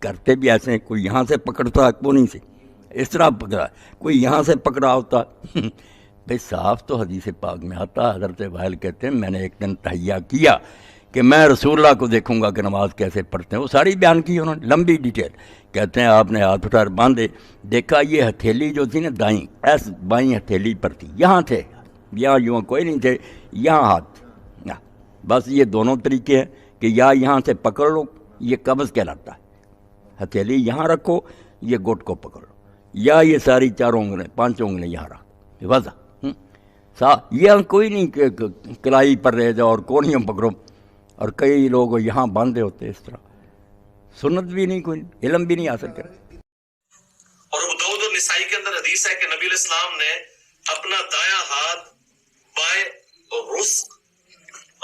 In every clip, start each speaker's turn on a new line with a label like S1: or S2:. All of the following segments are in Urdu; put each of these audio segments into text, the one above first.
S1: کرتے بھی ایسے ہیں, کوئی یہاں سے پکڑتا ہے کونی سے, اس طرح پکڑا, کوئی یہاں سے پکڑا ہوتا. بھئی صاف تو حدیث پاک میں آتا, حضرت وائل کہتے ہیں میں نے ایک دن تہیہ کیا کہ میں رسول اللہ کو دیکھوں گا کہ نماز کیسے پڑھتے ہیں, وہ ساری بیان کی انہوں نے لمبی ڈیٹیل. کہتے ہیں آپ نے ہاتھ اٹھا کر باندھے, دیکھا یہ ہتھیلی جو تھی نا دائیں, ایس بائیں ہتھیلی پر تھی, یہاں تھے, یہاں یوں کوئی نہیں تھے, یہاں ہاتھ. بس یہ دونوں طریقے ہیں کہ یا یہاں سے پکڑ لو, یہ قبض کہلاتا ہے, ہتھیلی یہاں رکھو, یہ گٹ کو پکڑ لو, یا یہ ساری 4 انگلیں 5 انگلیں یہاں رکھو, وضع. یہ کوئی نہیں کہ کلائی پر رہ جاؤ اور کونیوں پکڑو, اور کئی لوگ یہاں باندھے ہوتے اس طرح, سنت بھی نہیں, کوئی علم بھی نہیں حاصل کرے.
S2: اور ابو داؤد اور نسائی کے اندر حدیث ہے کہ نبی علیہ السلام نے اپنا دایاں ہاتھ بائیں رسق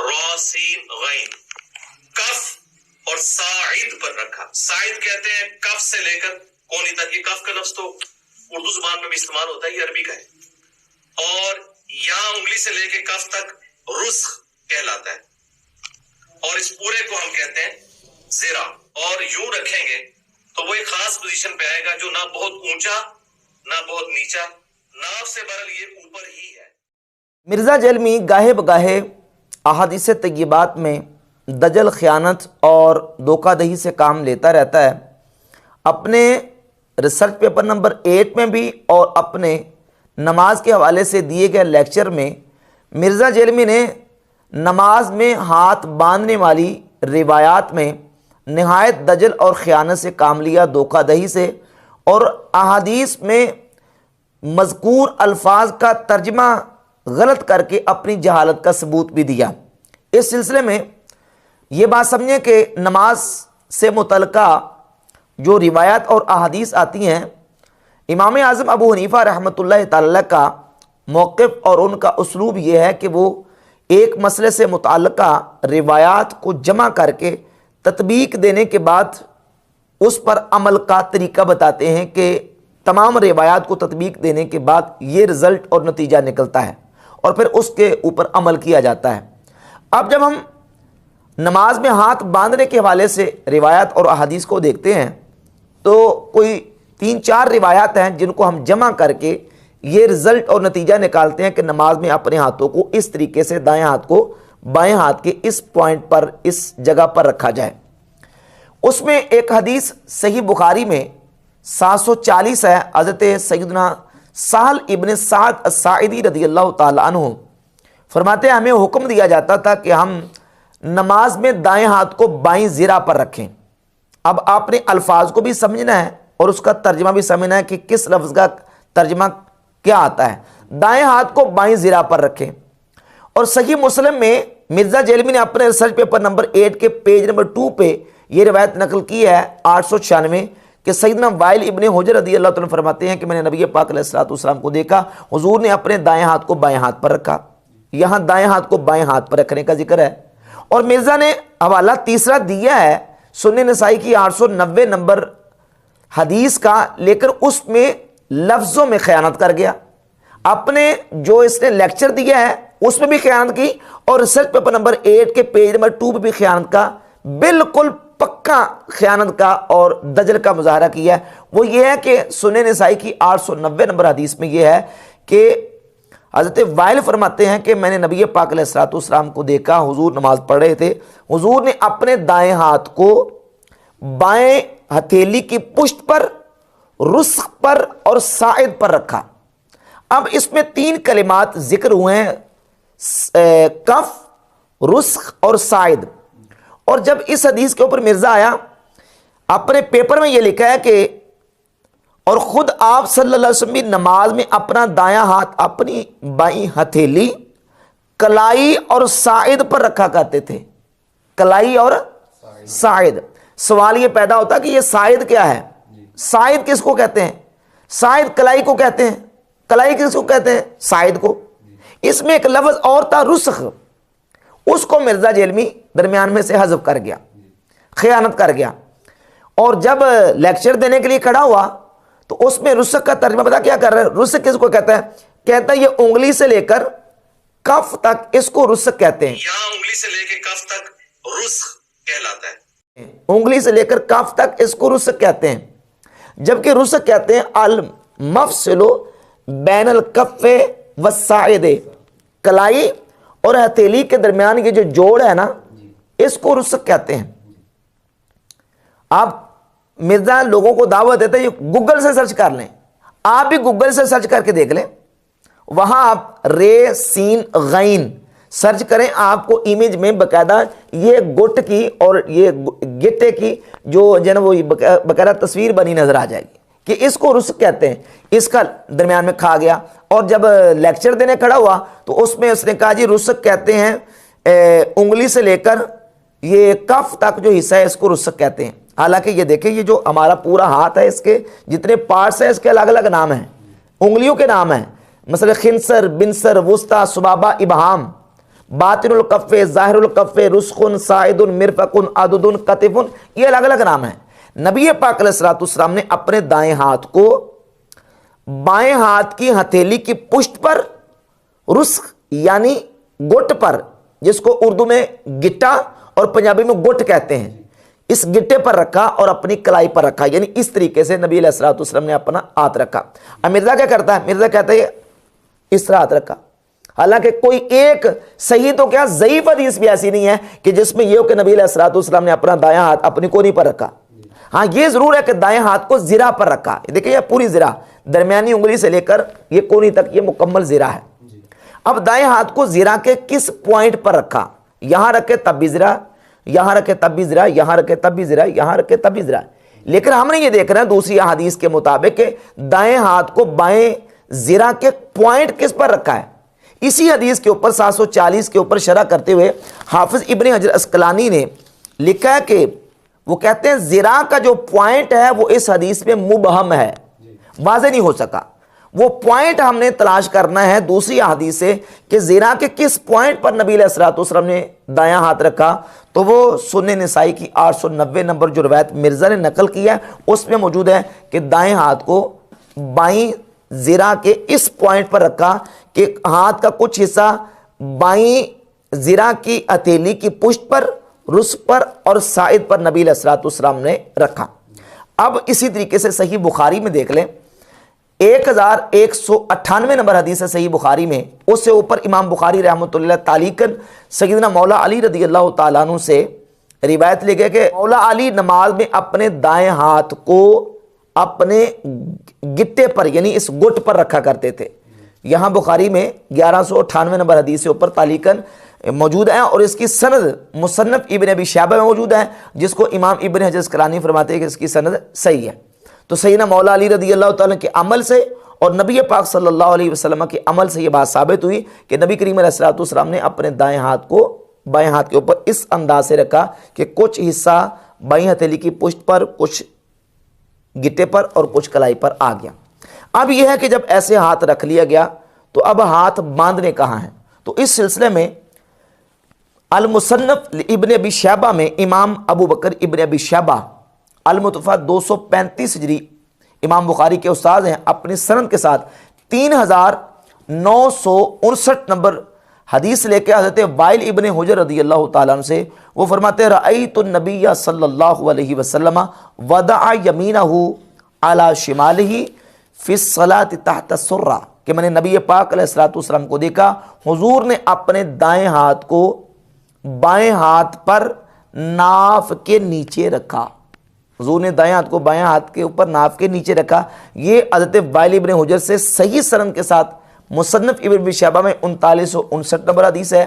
S2: را سین غین کف اور ساعد پر رکھا. ساعد کہتے ہیں کف سے لے کر کونی تک, یہ کف کا لفظ تو اردو زبان میں بھی استعمال ہوتا ہے, یہ عربی کا ہے, اور یہاں انگلی سے لے کے کف تک رسخ کہلاتا ہے, اور اس پورے کو ہم کہتے ہیں زیرہ. اور یوں رکھیں گے تو وہ ایک خاص پوزیشن پہ آئے گا جو نہ بہت اونچا نہ بہت نیچا, ناف سے برل یہ اوپر ہی ہے.
S3: مرزا جیلمی گاہے بگاہے احادیث طیبات میں دجل, خیانت اور دھوکہ دہی سے کام لیتا رہتا ہے. اپنے ریسرچ پیپر نمبر 8 میں بھی اور اپنے نماز کے حوالے سے دیے گئے لیکچر میں مرزا جیلمی نے نماز میں ہاتھ باندھنے والی روایات میں نہایت دجل اور خیانت سے کام لیا, دھوکہ دہی سے, اور احادیث میں مذکور الفاظ کا ترجمہ غلط کر کے اپنی جہالت کا ثبوت بھی دیا. اس سلسلے میں یہ بات سمجھیں کہ نماز سے متعلقہ جو روایات اور احادیث آتی ہیں, امام اعظم ابو حنیفہ رحمۃ اللہ تعالی کا موقف اور ان کا اسلوب یہ ہے کہ وہ ایک مسئلے سے متعلقہ روایات کو جمع کر کے تطبیق دینے کے بعد اس پر عمل کا طریقہ بتاتے ہیں کہ تمام روایات کو تطبیق دینے کے بعد یہ رزلٹ اور نتیجہ نکلتا ہے, اور پھر اس کے اوپر عمل کیا جاتا ہے. اب جب ہم نماز میں ہاتھ باندھنے کے حوالے سے روایات اور احادیث کو دیکھتے ہیں تو کوئی 3-4 روایات ہیں جن کو ہم جمع کر کے یہ رزلٹ اور نتیجہ نکالتے ہیں کہ نماز میں اپنے ہاتھوں کو اس طریقے سے دائیں ہاتھ کو بائیں ہاتھ کے اس پوائنٹ پر, اس جگہ پر رکھا جائے. اس میں ایک حدیث صحیح بخاری میں 740 ہے, حضرت سیدنا سہل ابن سعد الساعدی رضی اللہ تعالی عنہ فرماتے ہیں ہمیں حکم دیا جاتا تھا کہ ہم نماز میں دائیں ہاتھ کو بائیں زرہ پر رکھیں. اب آپ نے الفاظ کو بھی سمجھنا ہے اور اس کا ترجمہ بھی سمجھنا ہے کہ کس لفظ کا ترجمہ کیا آتا ہے. دائیں ہاتھ کو بائیں زرہ پر رکھیں. اور صحیح مسلم میں مرزا جیلمی نے اپنے ریسرچ پیپر نمبر 8 کے پیج نمبر 2 پہ یہ روایت نقل کی ہے 896 کہ سیدنا وائل ابن حجر رضی اللہ تعالیٰ فرماتے ہیں کہ میں نے نبی پاک علیہ الصلوۃ والسلام کو دیکھا, حضور نے اپنے دائیں ہاتھ کو بائیں ہاتھ پر رکھا. یہاں دائیں ہاتھ کو بائیں ہاتھ پر رکھنے کا ذکر ہے. اور مرزا نے حوالہ تیسرا دیا ہے سنن نسائی کی 890 نمبر حدیث کا, لیکن اس میں لفظوں میں خیانت کر گیا. اپنے جو اس نے لیکچر دیا ہے اس میں بھی خیانت کی, اور ریسرچ پیپر نمبر 8 کے پیج نمبر 2 پہ بھی خیانت کا, بالکل پکا خیانت کا اور دجل کا مظاہرہ کیا ہے. وہ یہ ہے کہ سنن نسائی کی 890 نمبر حدیث میں یہ ہے کہ حضرت وائل فرماتے ہیں کہ میں نے نبی پاک علیہ الصلوۃ والسلام کو دیکھا, حضور نماز پڑھ رہے تھے, حضور نے اپنے دائیں ہاتھ کو بائیں ہتھیلی کی پشت پر, رسخ پر اور ساعد پر رکھا. اب اس میں 3 کلمات ذکر ہوئے ہیں, کف, رسخ اور ساعد. اور جب اس حدیث کے اوپر مرزا آیا اپنے پیپر میں یہ لکھا ہے کہ اور خود آپ صلی اللہ علیہ وسلم بھی نماز میں اپنا دایاں ہاتھ اپنی بائیں ہتھیلی کلائی اور ساعد پر رکھا کرتے تھے. کلائی اور ساعد. سوال یہ پیدا ہوتا کہ یہ ساعد کیا ہے؟ ساعد کس کو کہتے ہیں؟ ساعد کلائی کو کہتے ہیں. کلائی کس کو کہتے ہیں؟ ساعد کو. اس میں ایک لفظ اور تھا رسخ, اس کو مرزا جیلمی درمیان میں سے حذف کر گیا, خیانت کر گیا. اور جب لیکچر دینے کے لیے کھڑا ہوا تو اس میں رسخ کا ترجمہ پتا کیا کر رہا ہے؟ رسخ کس کو کہتا ہے؟ کہتا ہے یہ انگلی سے لے کر کف تک اس کو رسخ کہتے ہیں.
S2: یہاں انگلی سے لے کے کف تک رسخ کہلاتا ہے.
S3: انگلی سے لے کر کاف تک اس کو رسک کہتے ہیں، جبکہ رسک کہتے ہیں المفصل بین الکف والساعد، کلائی اور ہتھیلی کے درمیان یہ جو جوڑ ہے نا اس کو رسک کہتے ہیں۔ آپ مرزا لوگوں کو دعوت دیتے ہیں یہ گوگل سے سرچ کر لیں، آپ بھی گوگل سے سرچ کر کے دیکھ لیں، وہاں آپ رے سین غین سرچ کریں، آپ کو امیج میں باقاعدہ یہ گٹ کی اور یہ گٹے کی جو ہے نا وہ باقاعدہ تصویر بنی نظر آ جائے گی کہ اس کو رسک کہتے ہیں۔ اس کا درمیان میں کھا گیا، اور جب لیکچر دینے کھڑا ہوا تو اس میں اس نے کہا جی رسک کہتے ہیں انگلی سے لے کر یہ کف تک جو حصہ ہے اس کو رسک کہتے ہیں۔ حالانکہ یہ دیکھیں یہ جو ہمارا پورا ہاتھ ہے اس کے جتنے پارٹس ہیں اس کے الگ الگ نام ہیں، انگلیوں کے نام ہیں، مثلا خنصر، بنصر، وسطی، سبابہ، ابہام، باطن الکف، ظاہر الکف، رسخن، ساعد، مرفق، عدد، کتف، یہ الگ الگ نام ہیں۔ نبی پاک علیہ الصلوۃ والسلام نے اپنے دائیں ہاتھ کو بائیں ہاتھ کی ہتھیلی کی پشت پر رسخ یعنی گٹ پر، جس کو اردو میں گٹا اور پنجابی میں گٹ کہتے ہیں، اس گٹے پر رکھا اور اپنی کلائی پر رکھا، یعنی اس طریقے سے نبی علیہ الصلوۃ والسلام نے اپنا ہاتھ رکھا۔ اب مرزا کیا کرتا ہے؟ مرزا کہتا ہے اس طرح ہاتھ رکھا، حالانکہ کوئی ایک صحیح تو کیا ضعیف حدیث بھی ایسی نہیں ہے کہ جس میں یہ ہو کہ نبی علیہ الصلوۃ والسلام نے اپنا دایاں ہاتھ اپنی کونی پر رکھا۔ ہاں یہ ضرور ہے کہ دائیں ہاتھ کو زرہ پر رکھا، دیکھیں یہ پوری زرہ درمیانی انگلی سے لے کر یہ کونی تک یہ مکمل زرہ ہے۔ اب دائیں ہاتھ کو زرہ کے کس پوائنٹ پر رکھا؟ یہاں رکھے تب بھی زرہ، یہاں رکھے تب بھی زرہ، یہاں رکھے تب بھی زرہ، یہاں رکھے تب بھی زرہ، لیکن ہم نے یہ دیکھ رہے ہیں دوسری حدیث کے مطابق کہ دائیں ہاتھ کو بائیں زرہ کے پوائنٹ کس پر رکھا ہے۔ اسی حدیث کے اوپر 740 کے اوپر شرح کرتے ہوئے حافظ ابن حجر اسقلانی نے لکھا ہے کہ وہ کہتے ہیں زرہ کا جو پوائنٹ ہے وہ اس حدیث میں مبہم ہے، واضح نہیں ہو سکا۔ وہ پوائنٹ ہم نے تلاش کرنا ہے دوسری حدیث سے کہ زرہ کے کس پوائنٹ پر نبی علیہ الصلوۃ والسلام نے دایاں ہاتھ رکھا، تو وہ سنن نسائی کی 890 نمبر جو روایت مرزا نے نقل کی ہے اس میں موجود ہے کہ دائیں ہاتھ کو بائیں زرہ کے اس پوائنٹ پر رکھا کہ ہاتھ کا کچھ حصہ بائیں زرہ کی ہتھیلی کی پشت پر، رسک پر اور ساعد پر نبی علیہ الصلوۃ والسلام نے رکھا۔ اب اسی طریقے سے صحیح بخاری میں دیکھ لیں 1198 نمبر حدیث ہے صحیح بخاری میں، اس سے اوپر امام بخاری رحمۃ اللہ تعلیقاً سیدنا مولا علی رضی اللہ تعالیٰ عنہ سے روایت لے گئے کہ مولا علی نماز میں اپنے دائیں ہاتھ کو اپنے گٹے پر یعنی اس گٹ پر رکھا کرتے تھے۔ یہاں بخاری میں 1198 نمبر حدیث سے اوپر تعلیقاً موجود ہے، اور اس کی سند مصنف ابن ابی شیبہ میں موجود ہے، جس کو امام ابن حجر اسقلانی فرماتے ہیں کہ اس کی سند صحیح ہے۔ تو سیدنا مولا علی رضی اللہ تعالیٰ کے عمل سے اور نبی پاک صلی اللہ علیہ وسلم کے عمل سے یہ بات ثابت ہوئی کہ نبی کریم علیہ الصلوۃ والسلام نے اپنے دائیں ہاتھ کو بائیں ہاتھ کے اوپر اس انداز سے رکھا کہ کچھ حصہ بائیں ہتھیلی کی پشت پر، کچھ گٹے پر اور کچھ کلائی پر آ گیا۔ اب یہ ہے کہ جب ایسے ہاتھ رکھ لیا گیا تو اب ہاتھ باندھنے کہاں ہیں؟ تو اس سلسلے میں المصنف ابن ابی شیبہ میں امام ابو بکر ابن ابی شیبہ المتوفیٰ 235 ہجری امام بخاری کے استاد ہیں، اپنی سند کے ساتھ 3959 نمبر حدیث لے کے حضرت وائل ابن حجر رضی اللہ تعالیٰ عنہ سے وہ فرماتے ہیں رأیت النبی صلی اللہ علیہ وسلم وضع یمینہ علی شمالہ فی الصلاۃ تحت السرہ، کہ میں نے نبی پاک علیہ الصلوۃ والسلام کو دیکھا حضور نے اپنے دائیں ہاتھ کو بائیں ہاتھ پر ناف کے نیچے رکھا، حضور نے دائیں ہاتھ کو بائیں ہاتھ کے اوپر ناف کے نیچے رکھا۔ یہ حضرت وائل ابن حجر سے صحیح سند کے ساتھ مصنف ابن ابی شیبہ میں 3959 نمبر حدیث ہے،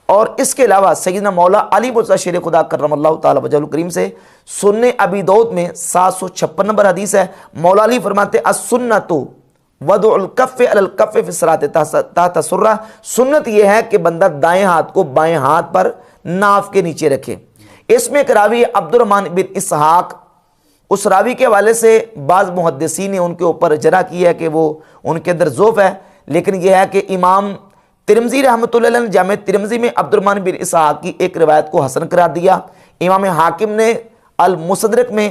S3: اور اس کے علاوہ سیدنا مولا علی مرتضیٰ شیر خدا کرم اللہ تعالیٰ وجہہ الکریم سے سنن ابی داؤد میں 756 نمبر حدیث ہے، مولا علی فرماتے السنۃ وضع الکف علی الکف فی الصلاۃ تحت السرہ، سنت یہ ہے کہ بندہ دائیں ہاتھ کو بائیں ہاتھ پر ناف کے نیچے رکھے۔ اس میں ایک راوی عبد الرحمن بن اسحاق، اس راوی کے حوالے سے بعض محدثین نے ان کے اوپر جرح کی ہے کہ وہ ان کے اندر ضعف ہے، لیکن یہ ہے کہ امام ترمذی رحمۃ اللہ علیہ نے جامع ترمذی میں عبد الرحمن بن اسحاق کی ایک روایت کو حسن قرار دیا، امام حاکم نے المستدرک میں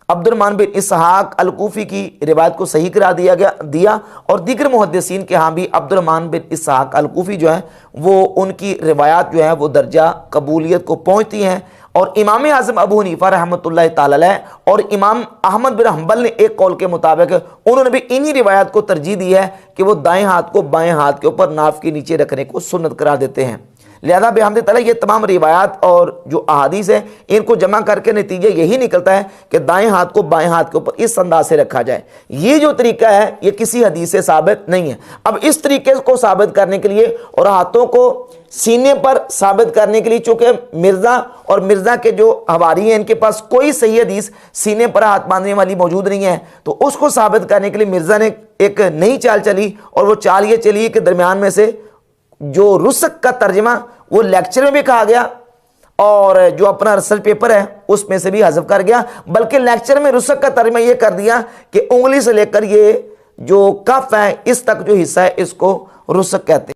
S3: عبد الرحمن بن اسحاق الکوفی کی روایت کو صحیح قرار دیا، اور دیگر محدثین کے ہاں بھی عبد الرحمن بن اسحاق الکوفی جو ہیں وہ ان کی روایات جو ہیں وہ درجہ قبولیت کو پہنچتی ہیں، اور امام اعظم ابو حنیفہ رحمۃ اللہ تعالی علیہ اور امام احمد بن حنبل نے ایک قول کے مطابق انہوں نے بھی انہی روایات کو ترجیح دی ہے کہ وہ دائیں ہاتھ کو بائیں ہاتھ کے اوپر ناف کے نیچے رکھنے کو سنت قرار دیتے ہیں۔ لہذا بحمد تعالی یہ تمام روایات اور جو احادیث ہیں ان کو جمع کر کے نتیجہ یہی نکلتا ہے کہ دائیں ہاتھ کو بائیں ہاتھ کے اوپر اس انداز سے رکھا جائے۔ یہ جو طریقہ ہے یہ کسی حدیث سے ثابت نہیں ہے۔ اب اس طریقے کو ثابت کرنے کے لیے اور ہاتھوں کو سینے پر ثابت کرنے کے لیے، چونکہ مرزا اور مرزا کے جو حواری ہیں ان کے پاس کوئی صحیح حدیث سینے پر ہاتھ باندھنے والی موجود نہیں ہے، تو اس کو ثابت کرنے کے لیے مرزا نے ایک نئی چال چلی، اور وہ چال یہ چلی کہ درمیان میں سے جو رسک کا ترجمہ وہ لیکچر میں بھی کہا گیا اور جو اپنا ریسرچ پیپر ہے اس میں سے بھی حذف کر گیا، بلکہ لیکچر میں رسک کا ترجمہ یہ کر دیا کہ انگلی سے لے کر یہ جو کف ہے اس تک جو حصہ ہے اس کو رسک کہتے ہیں۔